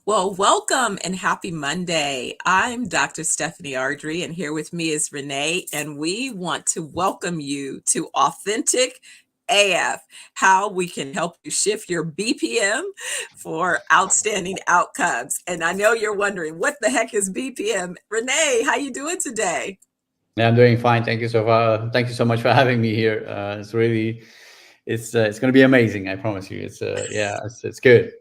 Well, welcome and happy Monday. I'm Dr. Stephanie Ardrey, and here with me is Rene, and we want to welcome you to Authentic AF, how we can help you shift your BPM for outstanding outcomes. And I know you're wondering, what the heck is BPM? Rene, how you doing today? Yeah, I'm doing fine. Thank you so far. Thank you so much for having me here. It's going to be amazing. I promise you. It's good.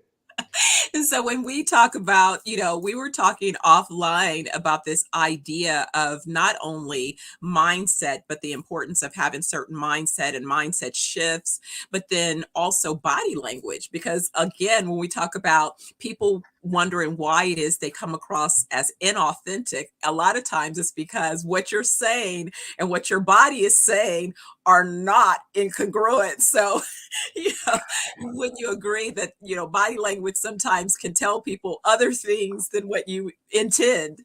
And so when we talk about, we were talking offline about this idea of not only mindset, but the importance of having certain mindset and mindset shifts, but then also body language. Because again, when we talk about people wondering why it is they come across as inauthentic, a lot of times it's because what you're saying and what your body is saying are not incongruent. So, you know, would you agree that, body language sometimes can tell people other things than what you intend?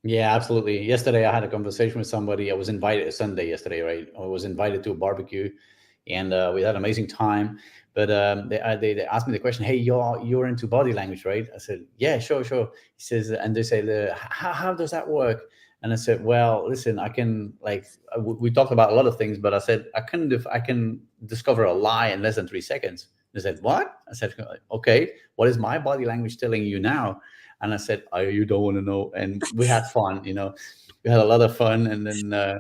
Yeah, absolutely. Yesterday, I had a conversation with somebody. I was invited Sunday yesterday, right? I was invited to a barbecue, and we had an amazing time. But they asked me the question, "Hey, you're into body language, right?" I said, "Yeah, sure, sure." He says, and they say, "How does that work?" And I said, "Well, listen, I can we talked about a lot of things, but I said I can discover a lie in less than 3 seconds." They said, "What?" I said, "Okay, what is my body language telling you now?" And I said, "Oh, you don't want to know." And we had fun, we had a lot of fun. And then,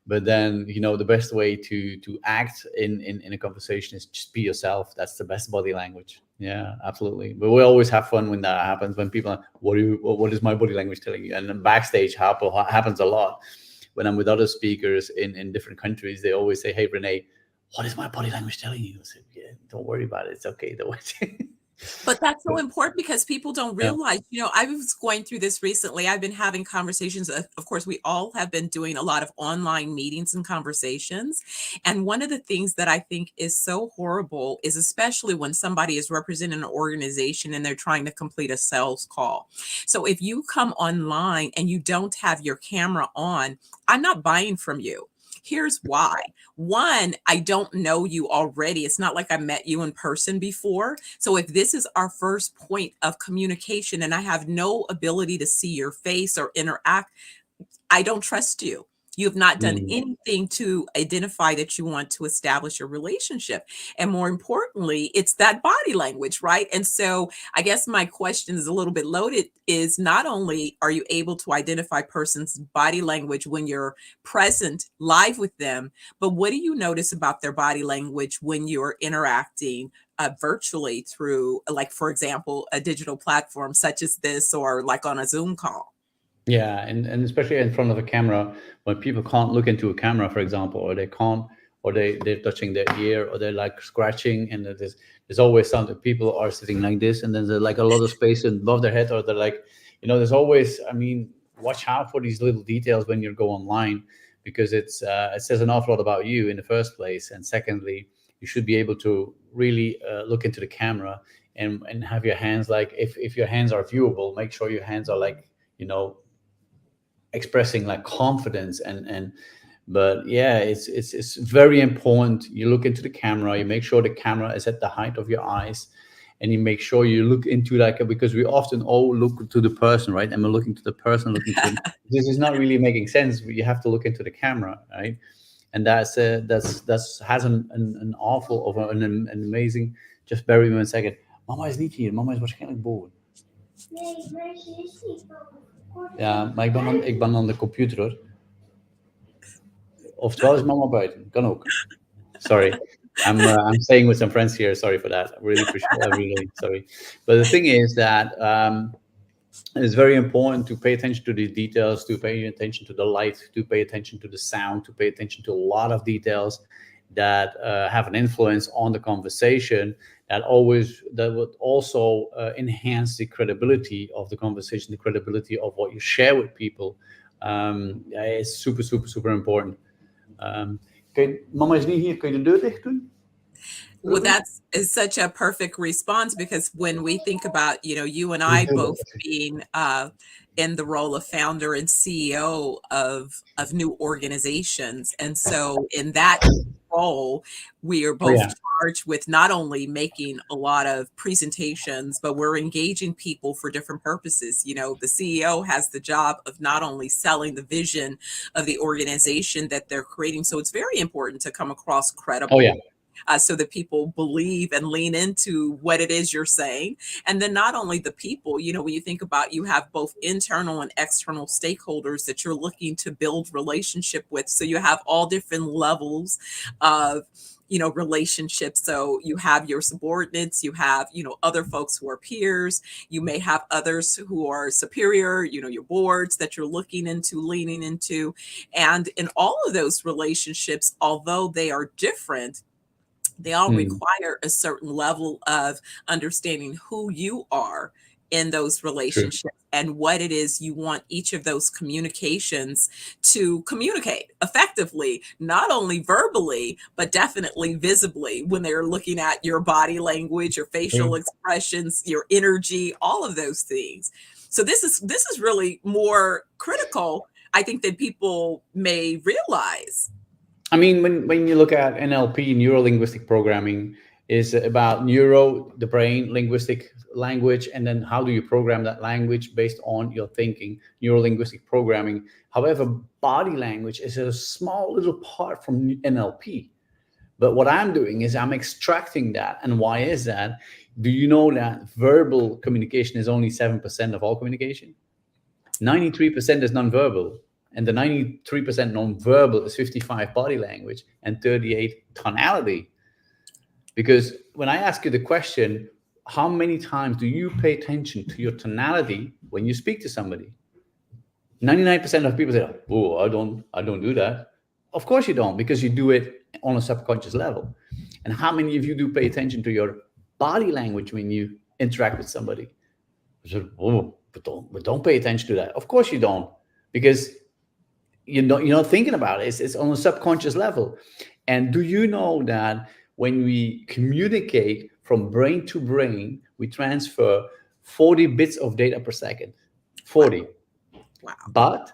but then, the best way to act in a conversation is just be yourself. That's the best body language. Yeah, absolutely. But we always have fun when that happens. When people are, what is my body language telling you? And then backstage happens a lot. When I'm with other speakers in different countries, they always say, "Hey, Renee, what is my body language telling you?" I said, "Yeah, don't worry about it. It's okay. Don't worry." But that's so important because people don't Yeah. realize, I was going through this recently. I've been having conversations. Of course, we all have been doing a lot of online meetings and conversations. And one of the things that I think is so horrible is especially when somebody is representing an organization and they're trying to complete a sales call. So if you come online and you don't have your camera on, I'm not buying from you. Here's why. One, I don't know you already. It's not like I met you in person before. So if this is our first point of communication and I have no ability to see your face or interact, I don't trust you. You have not done Mm. anything to identify that you want to establish a relationship. And more importantly, it's that body language, right? And so I guess my question is a little bit loaded is not only are you able to identify person's body language when you're present live with them, but what do you notice about their body language when you're interacting virtually through, like, for example, a digital platform such as this or like on a Zoom call? Yeah, and especially in front of a camera, when people can't look into a camera, for example, or they can't, or they're touching their ear, or they're like scratching, and there's always something. People are sitting like this, and then there's like a lot of space above their head, or they're like, there's always. I mean, watch out for these little details when you go online, because it says an awful lot about you in the first place, and secondly, you should be able to really look into the camera and have your hands like if your hands are viewable, make sure your hands are like expressing like confidence and but yeah, it's very important. You look into the camera, you make sure the camera is at the height of your eyes, and you make sure you look into like because we often all look to the person, right? And we're looking to the person, looking to this is not really making sense. You have to look into the camera, right? And that's has an awful of an amazing. Just bear with me 1 second. Mama is niet hier. Mama is waarschijnlijk boven. Nee, maar ze is niet boven. Ja, maar ik ben aan de computer hoor. Oftewel is mama buiten. Kan ook. Sorry. I'm staying with some friends here. Sorry for that. I really appreciate. I really sorry. But the thing is that it's very important to pay attention to the details, to pay attention to the light, to pay attention to the sound, to pay attention to a lot of details that have an influence on the conversation. That would also enhance the credibility of the conversation, the credibility of what you share with people. Yeah, it's super, super, super important. Mama is niet hier. Kun je de deur dicht doen? Well, that's is such a perfect response because when we think about, you and I both being in the role of founder and CEO of new organizations, and so in that role, we are Oh both yeah. charged with not only making a lot of presentations, but we're engaging people for different purposes. You know, the CEO has the job of not only selling the vision of the organization that they're creating. So it's very important to come across Oh yeah. credible, so that people believe and lean into what it is you're saying. And then not only the people, you know, when you think about, you have both internal and external stakeholders that you're looking to build relationship with. So you have all different levels of, you know, relationships. So you have your subordinates, you have, you know, other folks who are peers, you may have others who are superior, you know, your boards that you're looking into, leaning into. And in all of those relationships, although they are different, they all Hmm. require a certain level of understanding who you are in those True. relationships and what it is you want each of those communications to communicate effectively, not only verbally, but definitely visibly when they're looking at your body language, your facial True. expressions, your energy, all of those things. So this is really more critical, I think, than people may realize. I mean, when you look at NLP, neuro linguistic programming, is about neuro, the brain, linguistic, language, and then how do you program that language based on your thinking, neuro linguistic programming. However, body language is a small little part from NLP. But what I'm doing is I'm extracting that. And why is that? Do you know that verbal communication is only 7% of all communication? 93% is nonverbal. And the 93% nonverbal is 55 body language and 38 tonality. Because when I ask you the question, how many times do you pay attention to your tonality when you speak to somebody? 99% of people say, oh, I don't do that. Of course you don't, because you do it on a subconscious level. And how many of you do pay attention to your body language when you interact with somebody? I said, oh, but don't pay attention to that. Of course you don't, because you're not thinking about it. It's on a subconscious level. And do you know that when we communicate from brain to brain, we transfer 40 bits of data per second? Wow. 40. Wow. But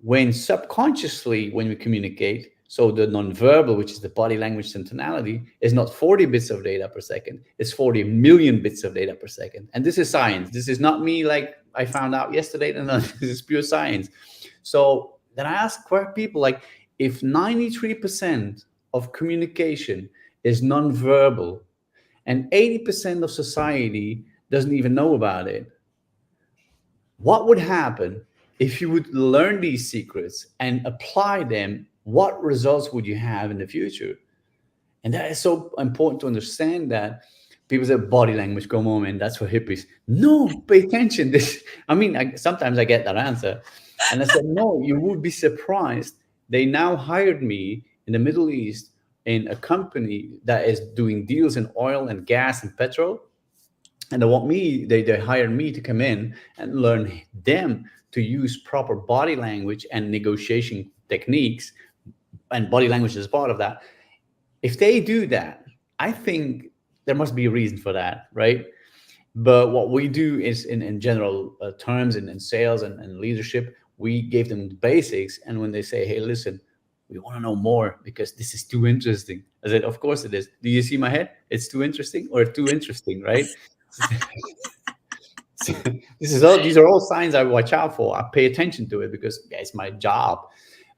when subconsciously, when we communicate, so the nonverbal, which is the body language and tonality, is not 40 bits of data per second, it's 40 million bits of data per second. And this is science. This is not me like I found out yesterday. No, this is pure science. So then I ask people, like, if 93% of communication is nonverbal and 80% of society doesn't even know about it, what would happen if you would learn these secrets and apply them? What results would you have in the future? And that is so important to understand, that people say body language, come on, man, that's for hippies. No, pay attention. Sometimes I get that answer. And I said, no, you would be surprised. They now hired me in the Middle East in a company that is doing deals in oil and gas and petrol. And they hired me to come in and learn them to use proper body language and negotiation techniques, and body language is part of that. If they do that, I think there must be a reason for that, right? But what we do is, in general terms, in sales and leadership, we gave them the basics. And when they say, hey, listen, we want to know more because this is too interesting, I said, of course it is. Do you see my head? It's too interesting, or too interesting, right? So these are all signs I watch out for. I pay attention to it because, yeah, it's my job.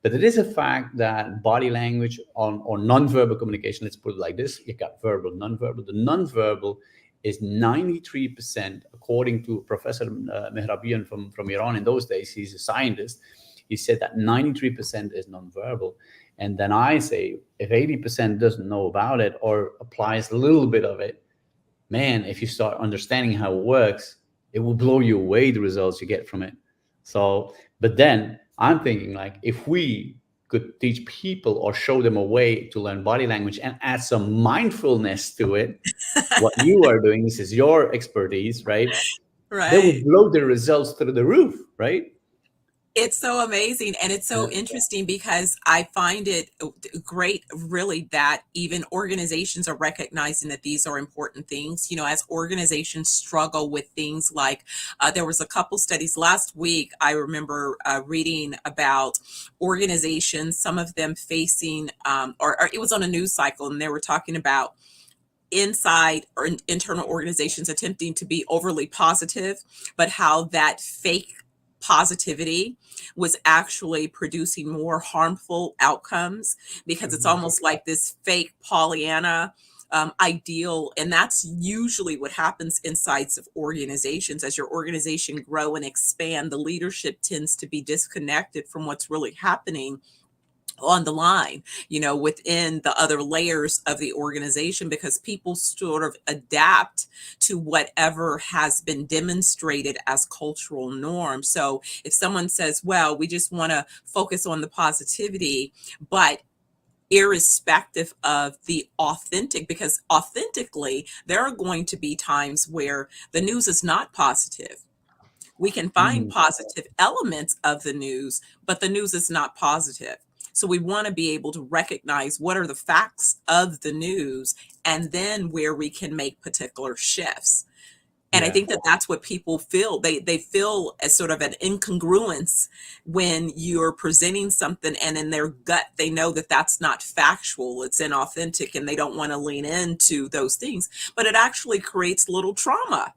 But it is a fact that body language or nonverbal communication, let's put it like this: you got verbal, nonverbal. The nonverbal is 93%, according to Professor Mehrabian from Iran. In those days, he's a scientist. He said that 93% is nonverbal. And then I say, if 80% doesn't know about it or applies a little bit of it, man, if you start understanding how it works, it will blow you away, the results you get from it. So, but then I'm thinking, like, if we could teach people or show them a way to learn body language and add some mindfulness to it, what you are doing, this is your expertise, right? They will Right. blow the results through the roof, right? It's so amazing and it's so Yeah. interesting because I find it great, really, that even organizations are recognizing that these are important things. As organizations struggle with things like there was a couple studies last week. I remember reading about organizations, some of them facing, or it was on a news cycle, and they were talking about inside or internal organizations attempting to be overly positive, but how that fake positivity was actually producing more harmful outcomes because it's Mhm. almost like this fake Pollyanna ideal. And that's usually what happens inside of organizations. As your organization grow and expand, the leadership tends to be disconnected from what's really happening on the line, within the other layers of the organization, because people sort of adapt to whatever has been demonstrated as cultural norms. So if someone says, well, we just want to focus on the positivity, but irrespective of the authentic, because authentically, there are going to be times where the news is not positive. We can find Mm. positive elements of the news, but the news is not positive. So we want to be able to recognize what are the facts of the news and then where we can make particular shifts. And I Yeah. think that that's what people feel. They feel as sort of an incongruence when you're presenting something and in their gut they know that that's not factual, it's inauthentic, and they don't want to lean into those things. But it actually creates little trauma,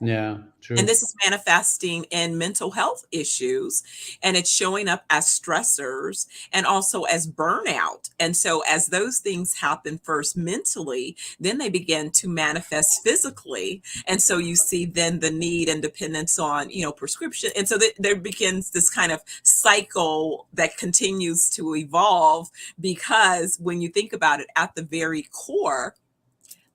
Yeah. and True. this is manifesting in mental health issues, and it's showing up as stressors and also as burnout. And so as those things happen first mentally, then they begin to manifest physically. And so you see then the need and dependence on, prescription. And so there begins this kind of cycle that continues to evolve, because when you think about it, at the very core,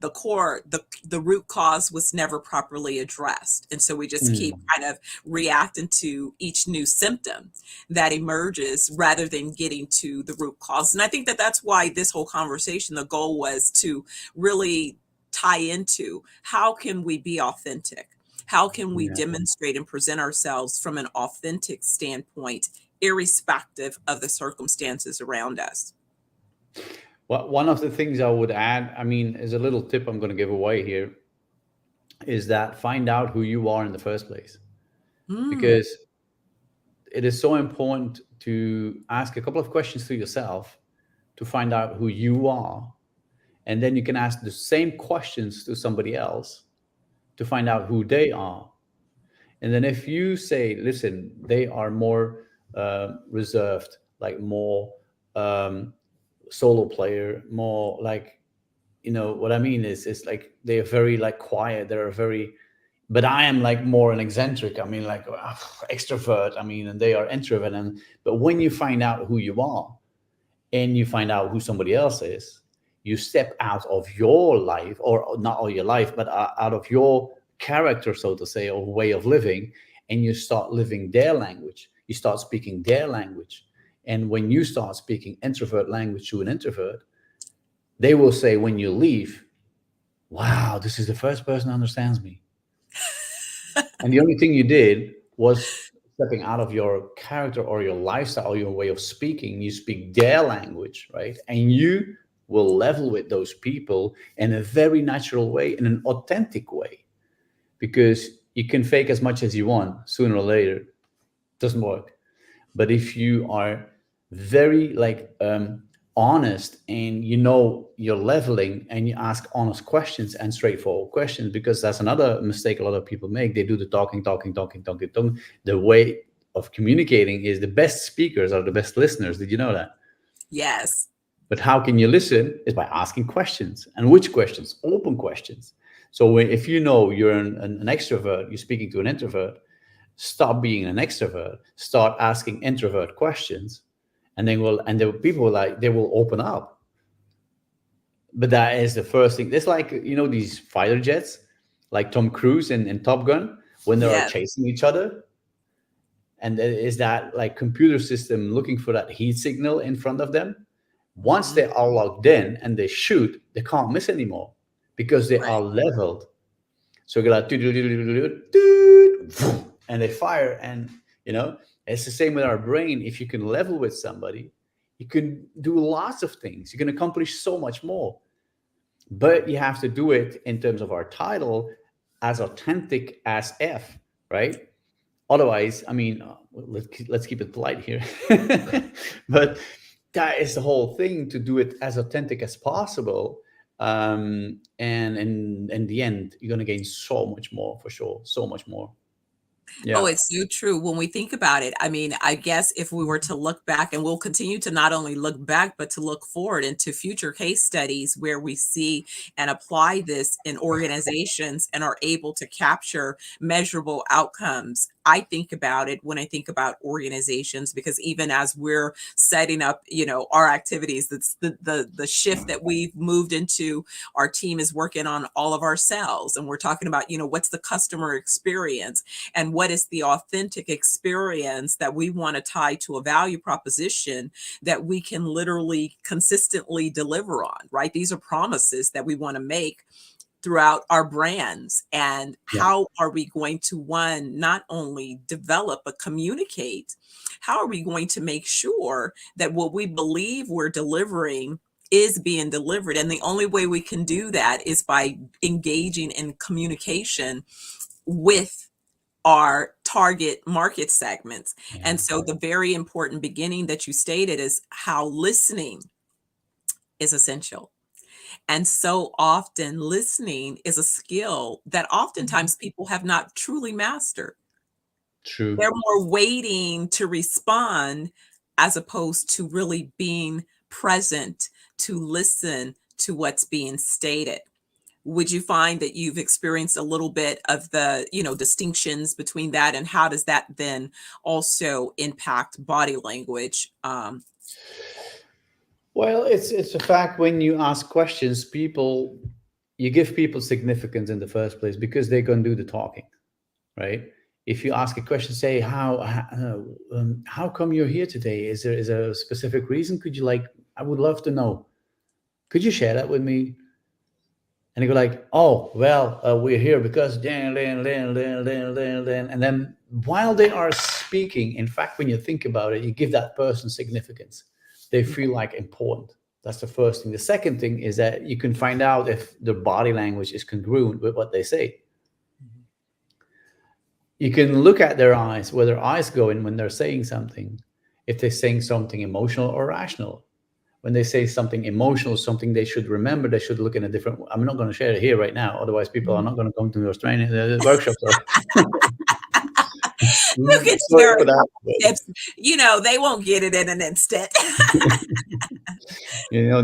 the root cause was never properly addressed, and so we just keep Mm. kind of reacting to each new symptom that emerges rather than getting to the root cause. And I think that that's why this whole conversation, the goal was to really tie into how can we be authentic, how can we Yeah. demonstrate and present ourselves from an authentic standpoint, irrespective of the circumstances around us. Well, one of the things I would add, I mean, is a little tip I'm going to give away here, is that find out who you are in the first place. Mm, Because it is so important to ask a couple of questions to yourself to find out who you are. And then you can ask the same questions to somebody else to find out who they are. And then if you say, listen, they are more reserved, like more um, solo player, more like, what I mean is, it's like they are very like quiet. They're very, but I am like more an eccentric. I mean, like extrovert. I mean, and they are introvert. And but when you find out who you are, and you find out who somebody else is, you step out of your life, or not all your life, but out of your character, so to say, or way of living, and you start living their language. You start speaking their language. And when you start speaking introvert language to an introvert, they will say when you leave, wow, this is the first person who understands me. And the only thing you did was stepping out of your character or your lifestyle or your way of speaking. You speak their language, right? And you will level with those people in a very natural way, in an authentic way, because you can fake as much as you want. Sooner or later, it doesn't work. But if you are very like honest, and you're leveling, and you ask honest questions and straightforward questions, because that's another mistake a lot of people make. They do the talking, talking, talking, talking, talking. The way of communicating is the best speakers are the best listeners. Did you know that? yes. But how can you listen is by asking questions. And which questions? Open questions. So if you know you're an extrovert, you're speaking to an introvert, stop being an extrovert, start asking introvert questions, and then the people will, like, they will open up. But that is the first thing. It's like, these fighter jets, like Tom Cruise in Top Gun, when they are Yes. chasing each other, and there is that like computer system looking for that heat signal in front of them. Once Mhm. they are locked in and they shoot, they can't miss anymore, because they Right. are leveled. So you're like, and they fire, and you know. It's the same with our brain. If you can level with somebody, you can do lots of things. You can accomplish so much more. But you have to do it in terms of our title as authentic as F, right? Otherwise, I mean, let's keep it polite here. But that is the whole thing, to do it as authentic as possible. And in the end, you're going to gain so much more, for sure. So much more. Oh, Yeah. it's so true when we think about it. I mean, I guess if we were to look back, and we'll continue to not only look back, but to look forward into future case studies where we see and apply this in organizations and are able to capture measurable outcomes. I think about it when I think about organizations, because even as we're setting up, our activities, that's the shift that we've moved into. Our team is working on all of our sales, and we're talking about, what's the customer experience, and what is the authentic experience that we want to tie to a value proposition that we can literally consistently deliver on, right? These are promises that we want to make throughout our brands. And Yeah. how are we going to, one, not only develop but communicate? How are we going to make sure that what we believe we're delivering is being delivered? And the only way we can do that is by engaging in communication with our target market segments. Yeah. And so the very important beginning that you stated is how listening is essential. And so often listening is a skill that oftentimes people have not truly mastered. True. They're more waiting to respond as opposed to really being present to listen to what's being stated. Would you find that you've experienced a little bit of the, distinctions between that, and how does that then also impact body language? Well, it's a fact, when you ask questions, you give people significance in the first place because they're going to do the talking, right? If you ask a question, say, how come you're here today? Is there a specific reason? I would love to know. Could you share that with me? And they go like, oh, well, we're here because, and then while they are speaking, in fact, when you think about it, you give that person significance. They feel like important. That's the first thing. The second thing is that you can find out if the body language is congruent with what they say. You can look at their eyes, where their eyes go in when they're saying something, if they're saying something emotional or rational. When they say something emotional, something they should remember, they should look in a different. I'm not going to share it here right now, otherwise people are not going to come to those training workshops. You can Sorry share for a that. couple tips. They won't get it in an instant.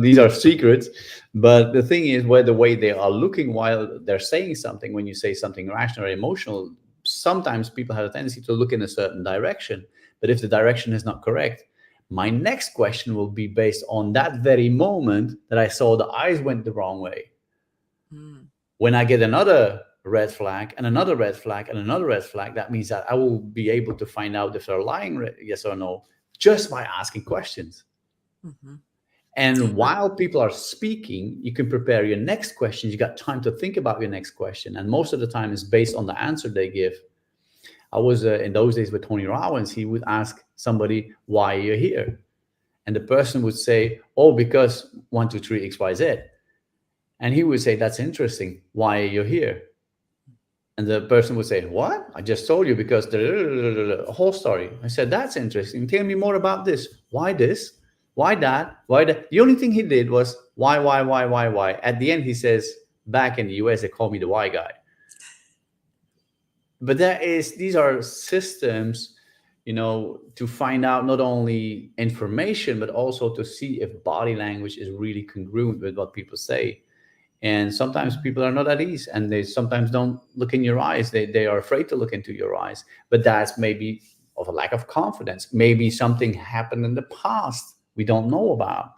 These are secrets. But the thing is, where the way they are looking while they're saying something, when you say something rational or emotional, sometimes people have a tendency to look in a certain direction. But if the direction is not correct, my next question will be based on that very moment that I saw the eyes went the wrong way. When I get another red flag and another red flag and another red flag, that means that I will be able to find out if they're lying, yes or no, just by asking questions. And while people are speaking, you can prepare your next question. You got time to think about your next question. And most of the time it's based on the answer they give. I was in those days with Tony Robbins. He would ask somebody, why are you here? And the person would say, oh, because 1, 2, 3, X, Y, Z. And he would say, that's interesting. Why are you here? And the person would say, what? I just told you because the whole story. I said, that's interesting. Tell me more about this. Why this? Why that? Why that? The only thing he did was why? At the end, he says, back in the US, they call me the why guy. But these are systems, to find out not only information, but also to see if body language is really congruent with what people say. And sometimes people are not at ease, and they sometimes don't look in your eyes. They are afraid to look into your eyes. But that's maybe of a lack of confidence. Maybe something happened in the past we don't know about,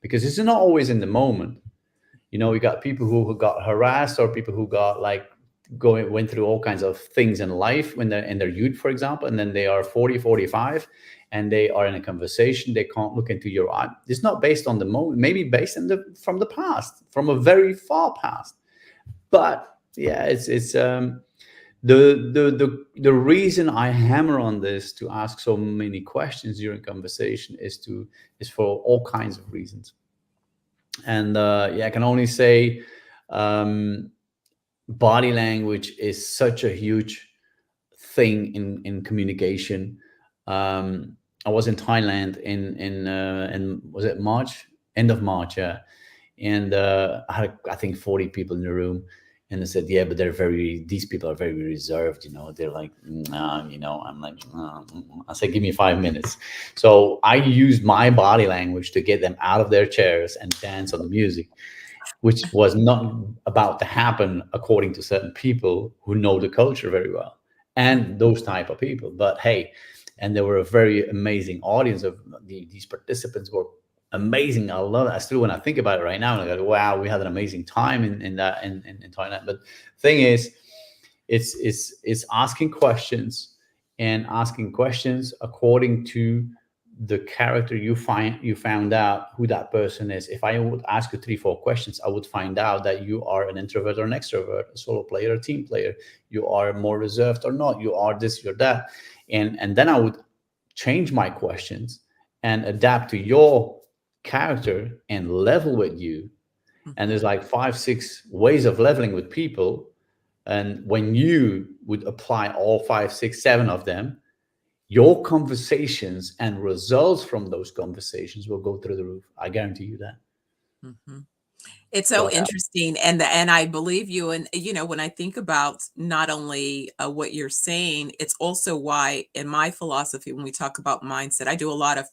because it's not always in the moment. We got people who got harassed, or people who got went through all kinds of things in life when they're in their youth, for example, and then they are 40, 45, and they are in a conversation. They can't look into your eye. It's not based on the moment, maybe based from the past, from a very far past. But yeah, it's The reason I hammer on this to ask so many questions during conversation is for all kinds of reasons. And yeah, I can only say um, body language is such a huge thing in communication. I was in Thailand in was it March, end of March, yeah, and I had I think 40 people in the room, and they said, yeah, but these people are very reserved, they're like, I'm like, I said, give me 5 minutes. So I used my body language to get them out of their chairs and dance on the music, which was not about to happen according to certain people who know the culture very well and those type of people. But hey, and there were a very amazing audience of these participants were amazing. I love it. I still, when I think about it right now, I go, wow, we had an amazing time in Thailand. But thing is, it's asking questions, and asking questions according to the character you found out who that person is. If I would ask you 3 4 questions, I would find out that you are an introvert or an extrovert, a solo player, a team player, you are more reserved or not, you are this, you're that. And then I would change my questions and adapt to your character and level with you. And there's Mhm. like 5 6 ways of leveling with people. And when you would apply all 5 6 7 of them, your conversations and results from those conversations will go through the roof. I guarantee you that. Mhm. It's so So yeah. interesting, and I believe you, and, when I think about not only, what you're saying, it's also why in my philosophy, when we talk about mindset, I do a lot of,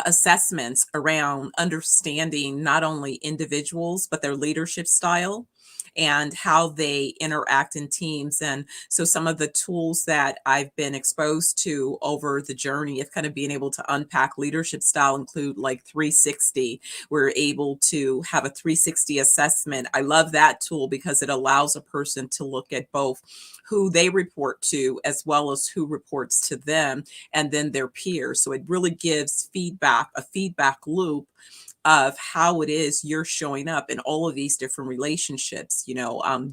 assessments around understanding not only individuals, but their leadership style and how they interact in teams. And so some of the tools that I've been exposed to over the journey of kind of being able to unpack leadership style include like 360. We're able to have a 360 assessment. I love that tool because it allows a person to look at both who they report to as well as who reports to them and then their peers. So it really gives feedback, a feedback loop of how it is you're showing up in all of these different relationships.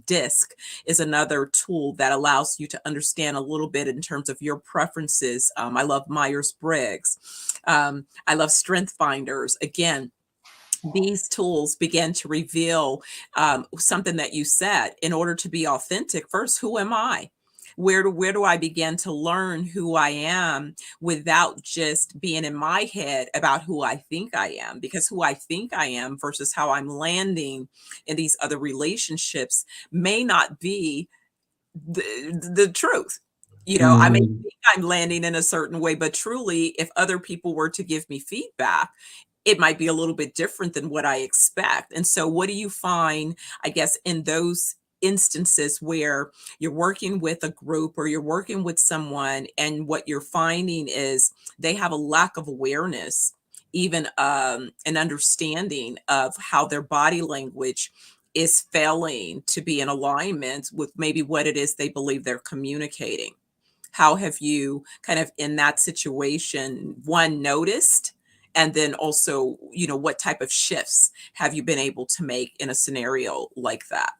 DISC is another tool that allows you to understand a little bit in terms of your preferences. I love Myers Briggs. I love Strength Finders. Again, these tools begin to reveal something that you said. In order to be authentic, first, who am I? Where do I begin to learn who I am without just being in my head about who I think I am? Because who I think I am versus how I'm landing in these other relationships may not be the truth. I may Mm, think I'm landing in a certain way, but truly, if other people were to give me feedback, it might be a little bit different than what I expect. And so, what do you find, I guess, in those instances where you're working with a group or you're working with someone, and what you're finding is they have a lack of awareness, even an understanding of how their body language is failing to be in alignment with maybe what it is they believe they're communicating? How have you kind of in that situation, one, noticed? And then also, what type of shifts have you been able to make in a scenario like that?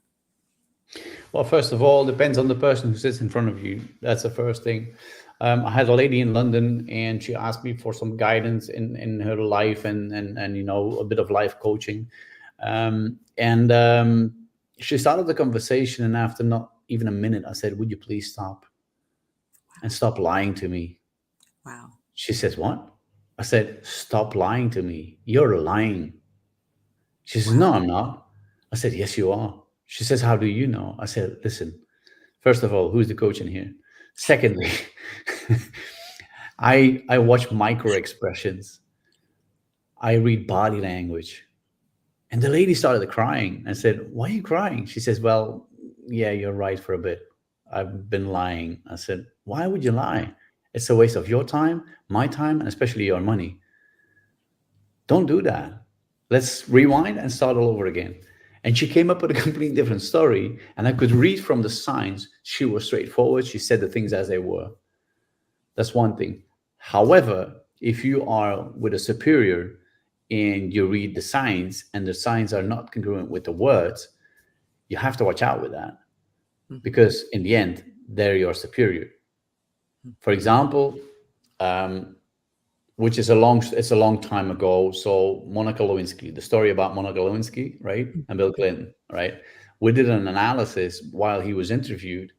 well, first of all, depends on the person who sits in front of you. That's the first thing. I had a lady in London, and she asked me for some guidance in her life, and a bit of life coaching. And she started the conversation, and after not even a minute, I said, "Would you please stop and stop lying to me?" Wow. She says, "What?" I said, "Stop lying to me. You're lying." She says, "No, Wow. I'm not." I said, "Yes, you are." She says, "How do you know?" I said, "Listen, first of all, who's the coach in here? Secondly, I watch micro expressions. I read body language." And the lady started crying. I said, "Why are you crying?" She says, "Well, yeah, you're right for a bit. I've been lying." I said, "Why would you lie? It's a waste of your time, my time, and especially your money. Don't do that. Let's rewind and start all over again." And she came up with a completely different story. And I could read from the signs she was straightforward. She said the things as they were. That's one thing. However, if you are with a superior and you read the signs and the signs are not congruent with the words, you have to watch out with that. Mhm. because in the end, they're your superior. For example, um, which is it's a long time ago. So Monica Lewinsky, the story about Monica Lewinsky, right, and Bill Clinton, right? We did an analysis while he was interviewed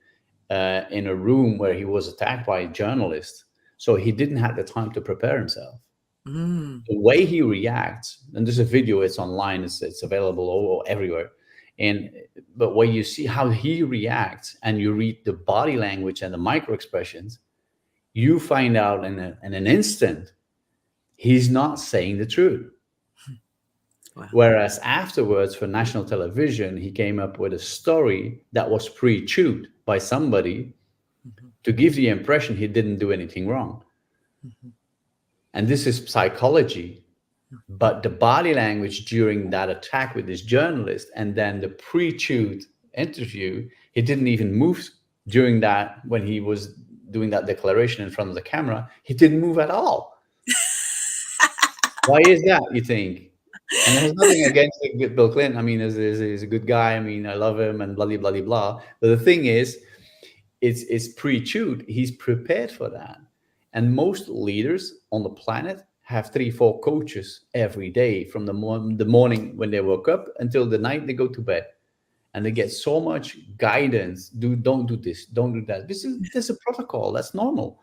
in a room where he was attacked by a journalist. So he didn't have the time to prepare himself. Mm. The way he reacts, and there's a video, it's online, it's available everywhere. And but when you see how he reacts and you read the body language and the micro expressions, you find out in an instant he's not saying the truth. Wow. Whereas afterwards, for national television, he came up with a story that was pre-chewed by somebody Mhm. to give the impression he didn't do anything wrong. Mhm. And this is psychology. But the body language during that attack with this journalist and then the pre-chewed interview, he didn't even move during that when he was doing that declaration in front of the camera. He didn't move at all. Why is that, you think? And there's nothing against Bill Clinton. I mean, he's a good guy. I mean, I love him and blah, blah, blah, blah. But the thing is, it's pre-chewed. He's prepared for that. And most leaders on the planet have 3, 4 coaches every day from the morning when they woke up until the night they go to bed. And they get so much guidance. Don't do this, don't do that. This is a protocol. That's normal,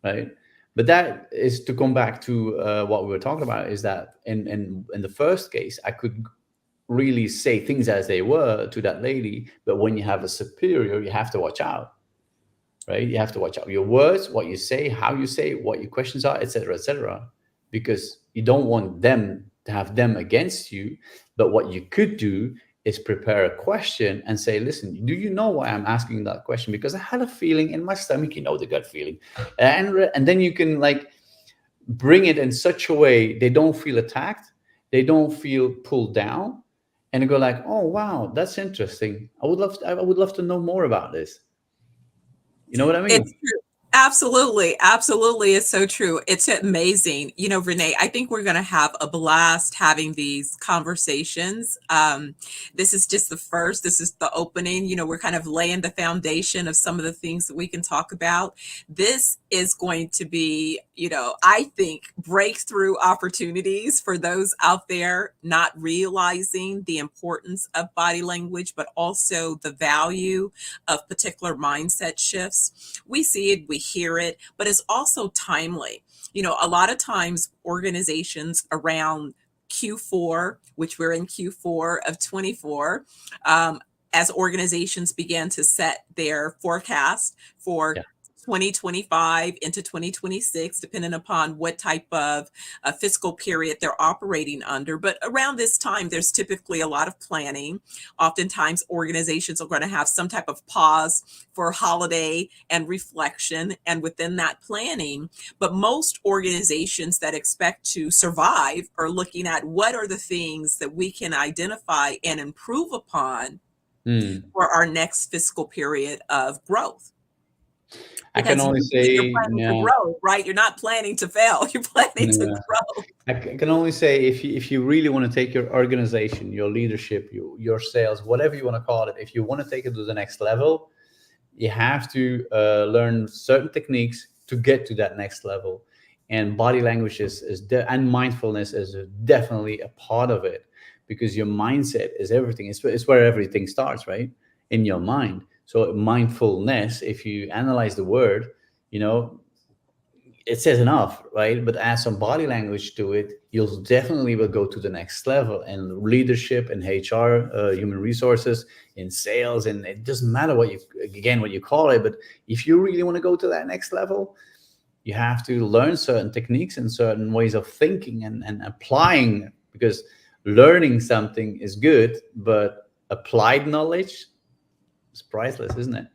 right? But that is to come back to what we were talking about. Is that in the first case, I could really say things as they were to that lady, but when you have a superior, you have to watch out, right? You have to watch out your words, what you say, how you say, what your questions are, etc., because you don't want them to have them against you. But what you could do is prepare a question and say, listen, do you know why I'm asking that question? Because I had a feeling in my stomach, the gut feeling. And then you can like bring it in such a way they don't feel attacked, they don't feel pulled down, and they go like, oh wow, that's interesting. I would love to know more about this. You know what I It's mean? true. Absolutely, absolutely, it's so true. It's amazing. Renee, I think we're gonna have a blast having these conversations. This is just the first, this is the opening. We're kind of laying the foundation of some of the things that we can talk about. This is going to be, I think, breakthrough opportunities for those out there not realizing the importance of body language, but also the value of particular mindset shifts. We see it, we hear it, but it's also timely. A lot of times organizations around Q4, which we're in Q4 of 24, um, as organizations began to set their forecast for Yeah. 2025 into 2026, depending upon what type of fiscal period they're operating under. But around this time, there's typically a lot of planning. Oftentimes, organizations are going to have some type of pause for holiday and reflection, and within that planning. But most organizations that expect to survive are looking at what are the things that we can identify and improve upon Hmm. for our next fiscal period of growth. I can Because only usually you're say, planning to yeah, grow, right? You're not planning to fail, you're planning to yeah. grow. I can only say if you really want to take your organization, your leadership, your sales, whatever you want to call it, if you want to take it to the next level, you have to learn certain techniques to get to that next level. And body language and mindfulness is definitely a part of it, because your mindset is everything. It's where everything starts, right? In your mind. So mindfulness, if you analyze the word, you know it says enough, right? But add some body language to it, you'll definitely will go to the next level. And leadership and HR, human resources, in sales, and it doesn't matter what you call it. But if you really want to go to that next level, you have to learn certain techniques and certain ways of thinking and applying. Because learning something is good, but applied knowledge is priceless, isn't it?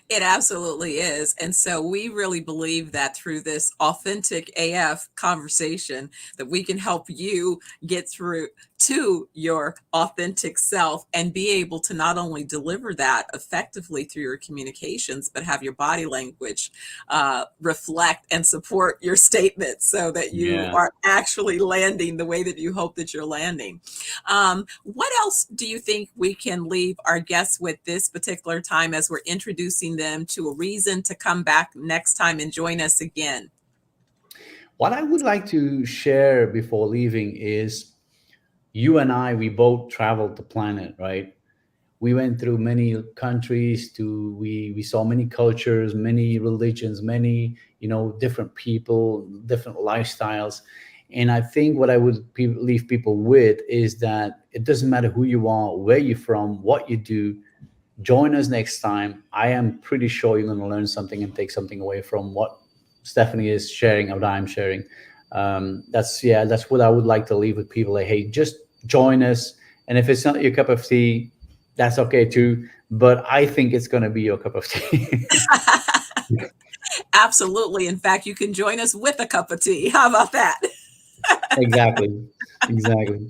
It absolutely is. And so we really believe that through this authentic AF conversation that we can help you get through to your authentic self and be able to not only deliver that effectively through your communications, but have your body language reflect and support your statements so that you Yeah. are actually landing the way that you hope that you're landing. What else do you think we can leave our guests with this particular time as we're introducing them to a reason to come back next time and join us again? What I would like to share before leaving is you and I, we both traveled the planet, right? We went through many countries to we saw many cultures, many religions, many, different people, different lifestyles. And I think what I would leave people with is that it doesn't matter who you are, where you're from, what you do. Join us next time. I am pretty sure you're going to learn something and take something away from what Stephanie is sharing or what I'm sharing. That's what I would like to leave with people. Like, hey, just join us. And if it's not your cup of tea, that's okay too. But I think it's going to be your cup of tea. Absolutely. In fact, you can join us with a cup of tea. How about that? Exactly. Exactly.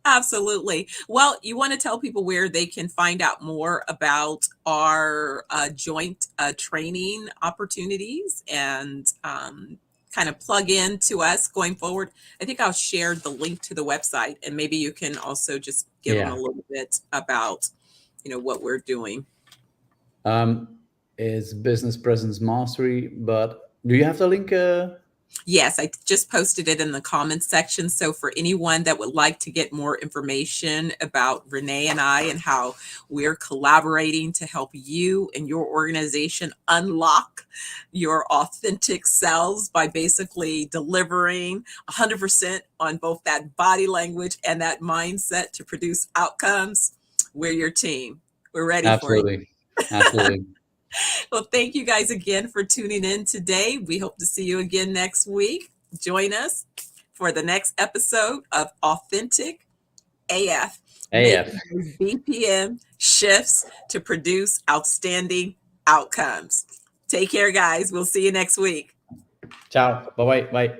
Absolutely. Well, you want to tell people where they can find out more about our joint training opportunities and kind of plug in to us going forward. I think I'll share the link to the website, and maybe you can also just give them a Yeah. little bit about, what we're doing. Um, is Business Presence Mastery, but do you have the link? Yes, I just posted it in the comments section. So for anyone that would like to get more information about Rene and I and how we're collaborating to help you and your organization unlock your authentic selves by basically delivering 100% on both that body language and that mindset to produce outcomes, we're your team. We're ready for you. Absolutely. Absolutely. Well, thank you guys again for tuning in today. We hope to see you again next week. Join us for the next episode of Authentic AF, AF. making those BPM shifts to produce outstanding outcomes. Take care, guys. We'll see you next week. Ciao. Bye bye. Bye.